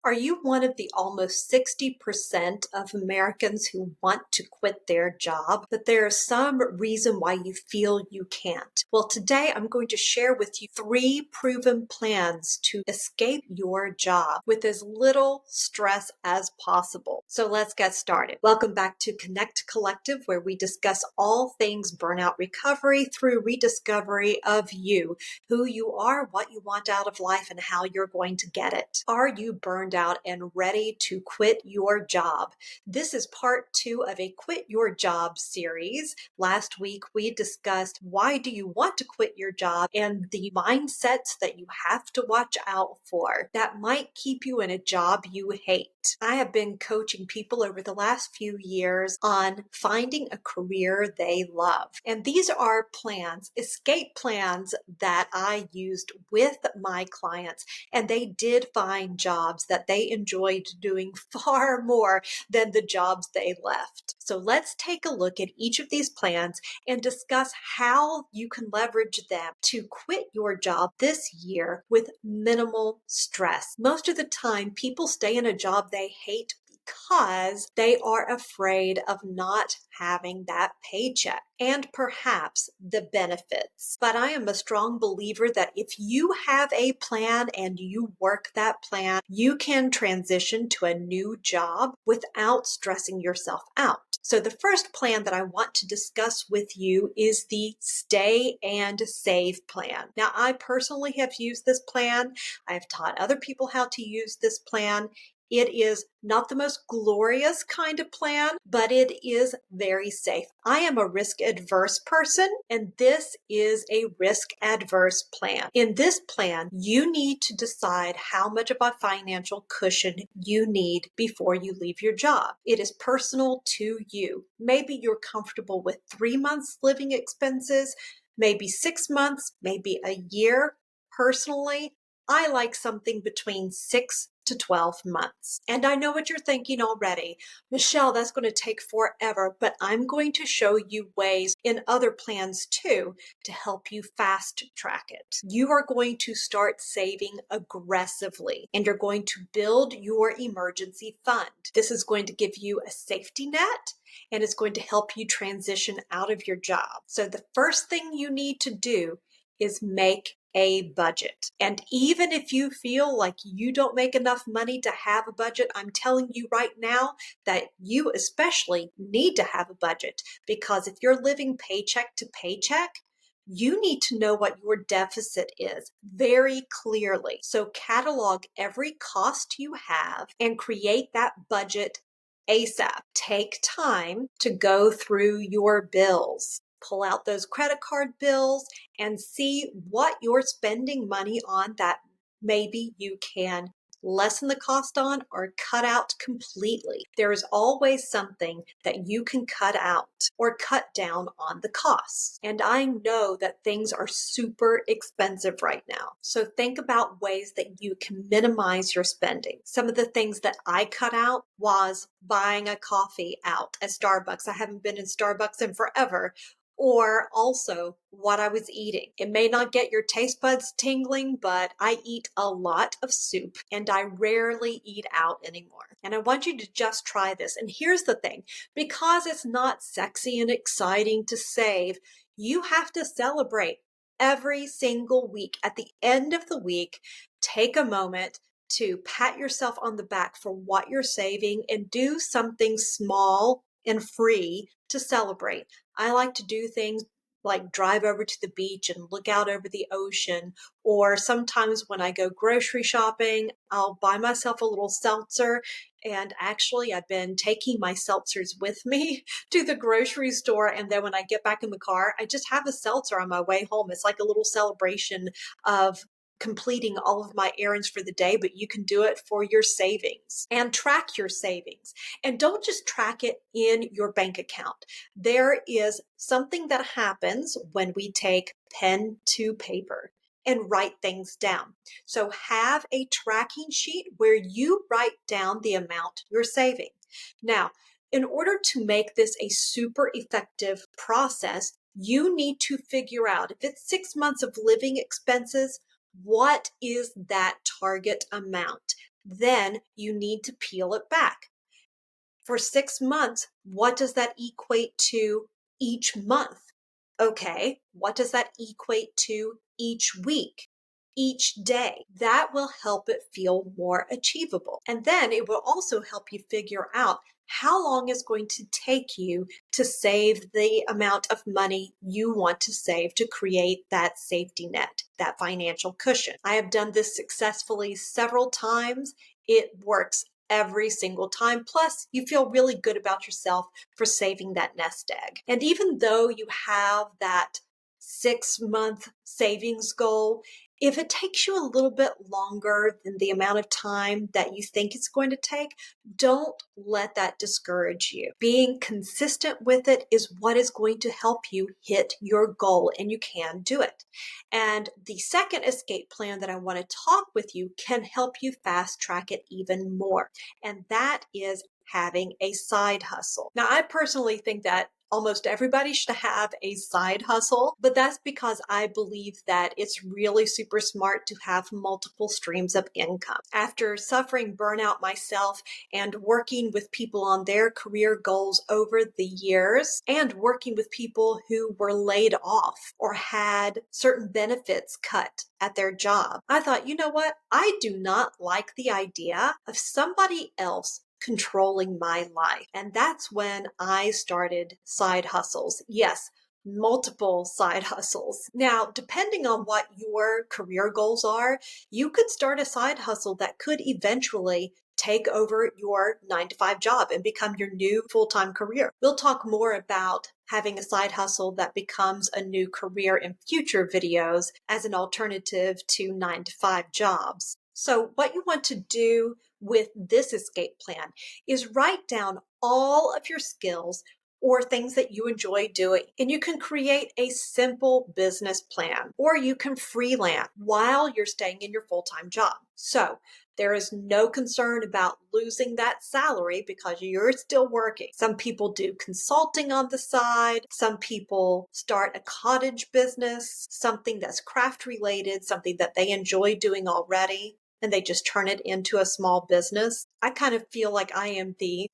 Are you one of the almost 60% of Americans who want to quit their job, but there is some reason why you feel you can't? Well, today I'm going to share with you 3 proven plans to escape your job with as little stress as possible. So let's get started. Welcome back to Connect Collective, where we discuss all things burnout recovery through rediscovery of you, who you are, what you want out of life, and how you're going to get it. Are you burned out and ready to quit your job? This is part 2 of a Quit Your Job series. Last week, we discussed why do you want to quit your job and the mindsets that you have to watch out for that might keep you in a job you hate. I have been coaching people over the last few years on finding a career they love. And these are plans, escape plans that I used with my clients, and they did find jobs that they enjoyed doing far more than the jobs they left. So let's take a look at each of these plans and discuss how you can leverage them to quit your job this year with minimal stress. Most of the time, people stay in a job they hate because they are afraid of not having that paycheck and perhaps the benefits. But I am a strong believer that if you have a plan and you work that plan, you can transition to a new job without stressing yourself out. So the first plan that I want to discuss with you is the Stay and Save plan. Now, I personally have used this plan. I have taught other people how to use this plan. It is not the most glorious kind of plan, but it is very safe. I am a risk-adverse person, and this is a risk-adverse plan. In this plan, you need to decide how much of a financial cushion you need before you leave your job. It is personal to you. Maybe you're comfortable with 3 months living expenses, maybe 6 months, maybe a year. Personally, I like something between 6 to 12 months. And I know what you're thinking already. Michelle, that's going to take forever, but I'm going to show you ways in other plans too to help you fast track it. You are going to start saving aggressively and you're going to build your emergency fund. This is going to give you a safety net and it's going to help you transition out of your job. So the first thing you need to do is make a budget. And even if you feel like you don't make enough money to have a budget, I'm telling you right now that you especially need to have a budget, because if you're living paycheck to paycheck, you need to know what your deficit is very clearly. So catalog every cost you have and create that budget ASAP. Take time to go through your bills. Pull out those credit card bills and see what you're spending money on that maybe you can lessen the cost on or cut out completely. There is always something that you can cut out or cut down on the costs. And I know that things are super expensive right now. So think about ways that you can minimize your spending. Some of the things that I cut out was buying a coffee out at Starbucks. I haven't been in Starbucks in forever. Or also what I was eating. It may not get your taste buds tingling, but I eat a lot of soup and I rarely eat out anymore. And I want you to just try this. And here's the thing, because it's not sexy and exciting to save, you have to celebrate every single week. At the end of the week, take a moment to pat yourself on the back for what you're saving and do something small and free to celebrate. I like to do things like drive over to the beach and look out over the ocean, or sometimes when I go grocery shopping, I'll buy myself a little seltzer. And actually, I've been taking my seltzers with me to the grocery store. And then when I get back in the car, I just have a seltzer on my way home. It's like a little celebration of completing all of my errands for the day, but you can do it for your savings and track your savings. And don't just track it in your bank account. There is something that happens when we take pen to paper and write things down. So have a tracking sheet where you write down the amount you're saving. Now, in order to make this a super effective process, you need to figure out if it's 6 months of living expenses, what is that target amount? then you need to peel it back. For 6 months, what does that equate to each month? Okay, what does that equate to each week, each day? That will help it feel more achievable. And then it will also help you figure out how long it's going to take you to save the amount of money you want to save to create that safety net, that financial cushion. I have done this successfully several times. It works every single time. Plus, you feel really good about yourself for saving that nest egg. And even though you have that 6 month savings goal, if it takes you a little bit longer than the amount of time that you think it's going to take, don't let that discourage you. Being consistent with it is what is going to help you hit your goal, and you can do it. And the second escape plan that I want to talk with you can help you fast track it even more. And that is having a side hustle. Now, I personally think that almost everybody should have a side hustle, but that's because I believe that it's really super smart to have multiple streams of income. After suffering burnout myself and working with people on their career goals over the years, and working with people who were laid off or had certain benefits cut at their job, I thought, you know what? I do not like the idea of somebody else controlling my life. And that's when I started side hustles. Yes, multiple side hustles. Now, depending on what your career goals are, you could start a side hustle that could eventually take over your 9 to 5 job and become your new full-time career. We'll talk more about having a side hustle that becomes a new career in future videos as an alternative to 9 to 5 jobs. So what you want to do with this escape plan is write down all of your skills or things that you enjoy doing. And you can create a simple business plan, or you can freelance while you're staying in your full-time job. So there is no concern about losing that salary because you're still working. Some people do consulting on the side. Some people start a cottage business, something that's craft related, something that they enjoy doing already, and they just turn it into a small business. I kind of feel like I am the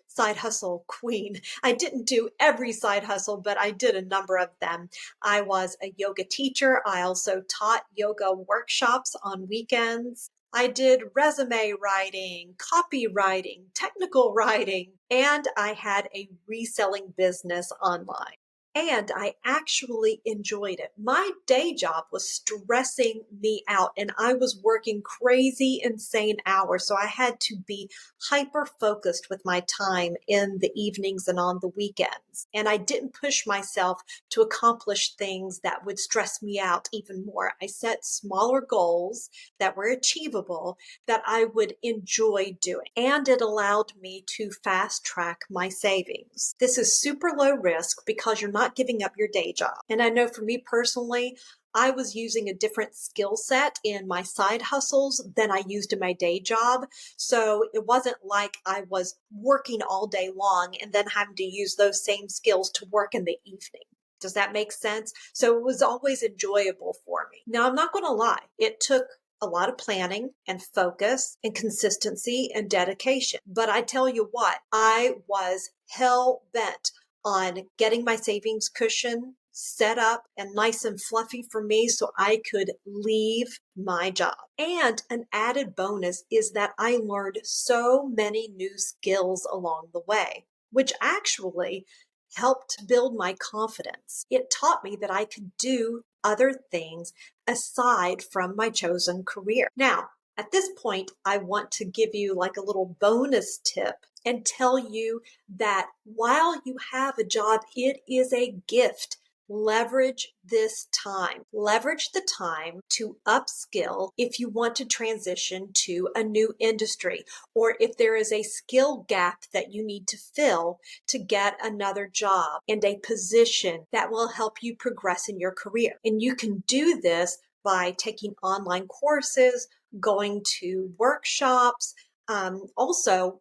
side hustle queen. I didn't do every side hustle, but I did a number of them. I was a yoga teacher. I also taught yoga workshops on weekends. I did resume writing, copywriting, technical writing, and I had a reselling business online. And I actually enjoyed it. My day job was stressing me out, and I was working crazy, insane hours. So I had to be hyper focused with my time in the evenings and on the weekends. And I didn't push myself to accomplish things that would stress me out even more. I set smaller goals that were achievable that I would enjoy doing. And it allowed me to fast track my savings. This is super low risk because you're not giving up your day job. And I know for me personally, I was using a different skill set in my side hustles than I used in my day job. So it wasn't like I was working all day long and then having to use those same skills to work in the evening. Does that make sense? So it was always enjoyable for me. Now, I'm not going to lie. It took a lot of planning and focus and consistency and dedication. But I tell you what, I was hell bent on getting my savings cushion set up and nice and fluffy for me so I could leave my job. And an added bonus is that I learned so many new skills along the way, which actually helped build my confidence. It taught me that I could do other things aside from my chosen career. Now, at this point, I want to give you like a little bonus tip and tell you that while you have a job, it is a gift. Leverage this time. Leverage the time to upskill if you want to transition to a new industry, or if there is a skill gap that you need to fill to get another job and a position that will help you progress in your career. And you can do this by taking online courses, going to workshops, also,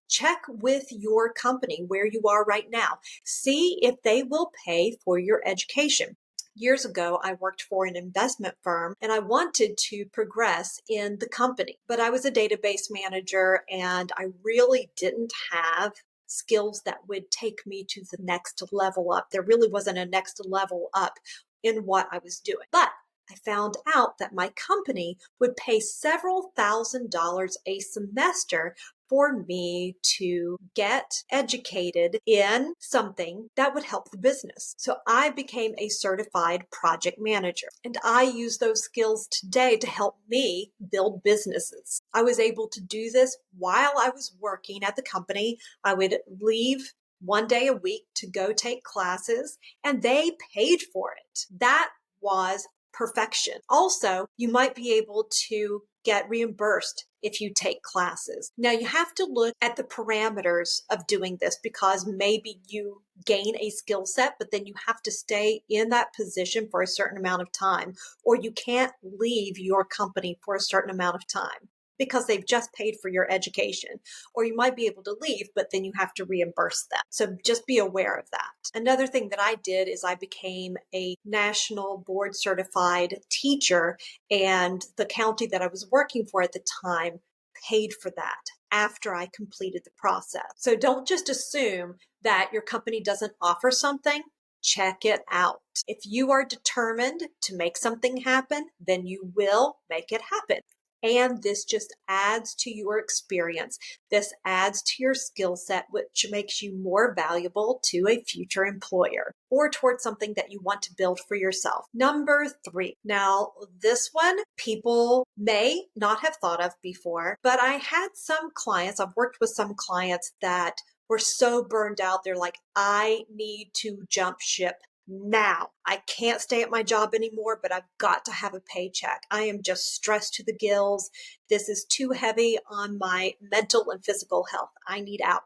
check with your company where you are right now. See if they will pay for your education. Years ago, I worked for an investment firm and I wanted to progress in the company, but I was a database manager and I really didn't have skills that would take me to the next level up. There really wasn't a next level up in what I was doing. But I found out that my company would pay several $1,000s a semester for me to get educated in something that would help the business. So I became a certified project manager, and I use those skills today to help me build businesses. I was able to do this while I was working at the company. I would leave one day a week to go take classes, and they paid for it. That was perfection. Also, you might be able to get reimbursed if you take classes. Now, you have to look at the parameters of doing this because maybe you gain a skill set, but then you have to stay in that position for a certain amount of time, or you can't leave your company for a certain amount of time because they've just paid for your education. Or you might be able to leave, but then you have to reimburse them. So just be aware of that. Another thing that I did is I became a national board certified teacher, and the county that I was working for at the time paid for that after I completed the process. So don't just assume that your company doesn't offer something. Check it out. If you are determined to make something happen, then you will make it happen. And this just adds to your experience. This adds to your skill set, which makes you more valuable to a future employer or towards something that you want to build for yourself. Number 3. Now, this one people may not have thought of before, but I had some clients, I've worked with some clients that were so burned out. They're like, I need to jump ship now. I can't stay at my job anymore, but I've got to have a paycheck. I am just stressed to the gills. This is too heavy on my mental and physical health. I need out.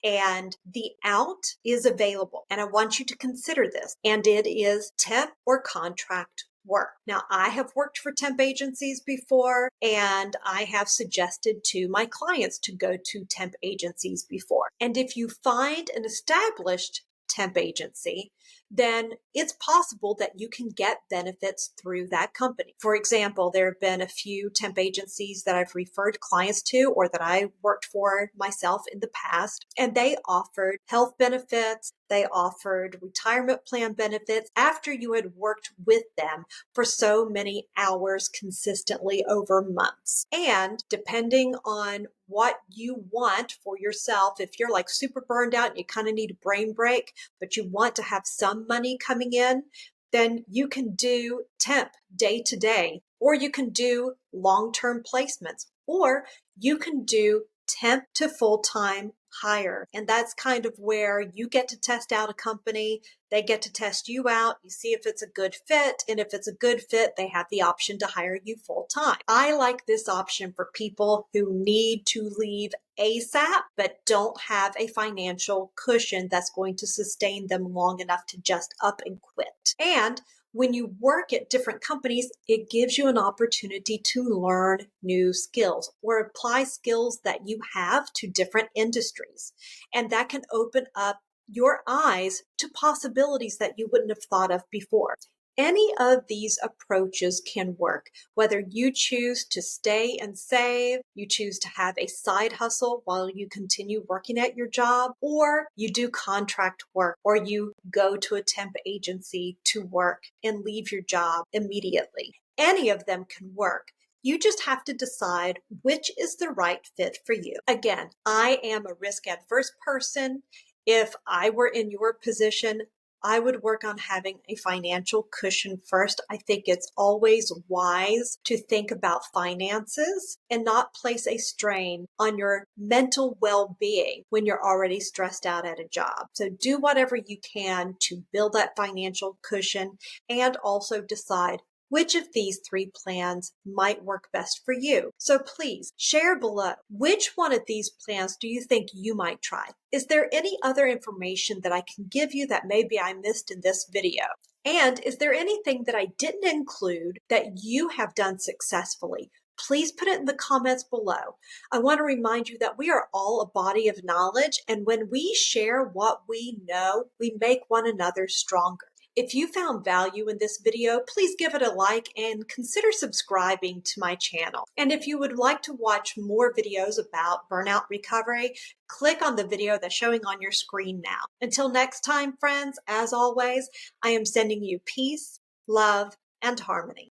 And the out is available. And I want you to consider this. And it is temp or contract work. Now, I have worked for temp agencies before, and I have suggested to my clients to go to temp agencies before. And if you find an established temp agency, then it's possible that you can get benefits through that company. For example, there have been a few temp agencies that I've referred clients to or that I worked for myself in the past, and they offered health benefits. They offered retirement plan benefits after you had worked with them for so many hours consistently over months. And depending on what you want for yourself, if you're like super burned out and you kind of need a brain break, but you want to have some money coming in, then you can do temp day to day, or you can do long-term placements, or you can do temp to full-time hire. And that's kind of where you get to test out a company. They get to test you out. You see if it's a good fit. And if it's a good fit, they have the option to hire you full time. I like this option for people who need to leave ASAP, but don't have a financial cushion that's going to sustain them long enough to just up and quit. And when you work at different companies, it gives you an opportunity to learn new skills or apply skills that you have to different industries. And that can open up your eyes to possibilities that you wouldn't have thought of before. Any of these approaches can work, whether you choose to stay and save, you choose to have a side hustle while you continue working at your job, or you do contract work, or you go to a temp agency to work and leave your job immediately. Any of them can work. You just have to decide which is the right fit for you. Again, I am a risk-adverse person. If I were in your position, I would work on having a financial cushion first. I think it's always wise to think about finances and not place a strain on your mental well-being when you're already stressed out at a job. So do whatever you can to build that financial cushion and also decide which of these 3 plans might work best for you. So please share below, which one of these plans do you think you might try? Is there any other information that I can give you that maybe I missed in this video? And is there anything that I didn't include that you have done successfully? Please put it in the comments below. I want to remind you that we are all a body of knowledge, and when we share what we know, we make one another stronger. If you found value in this video, please give it a like and consider subscribing to my channel. And if you would like to watch more videos about burnout recovery, click on the video that's showing on your screen now. Until next time, friends, as always, I am sending you peace, love, and harmony.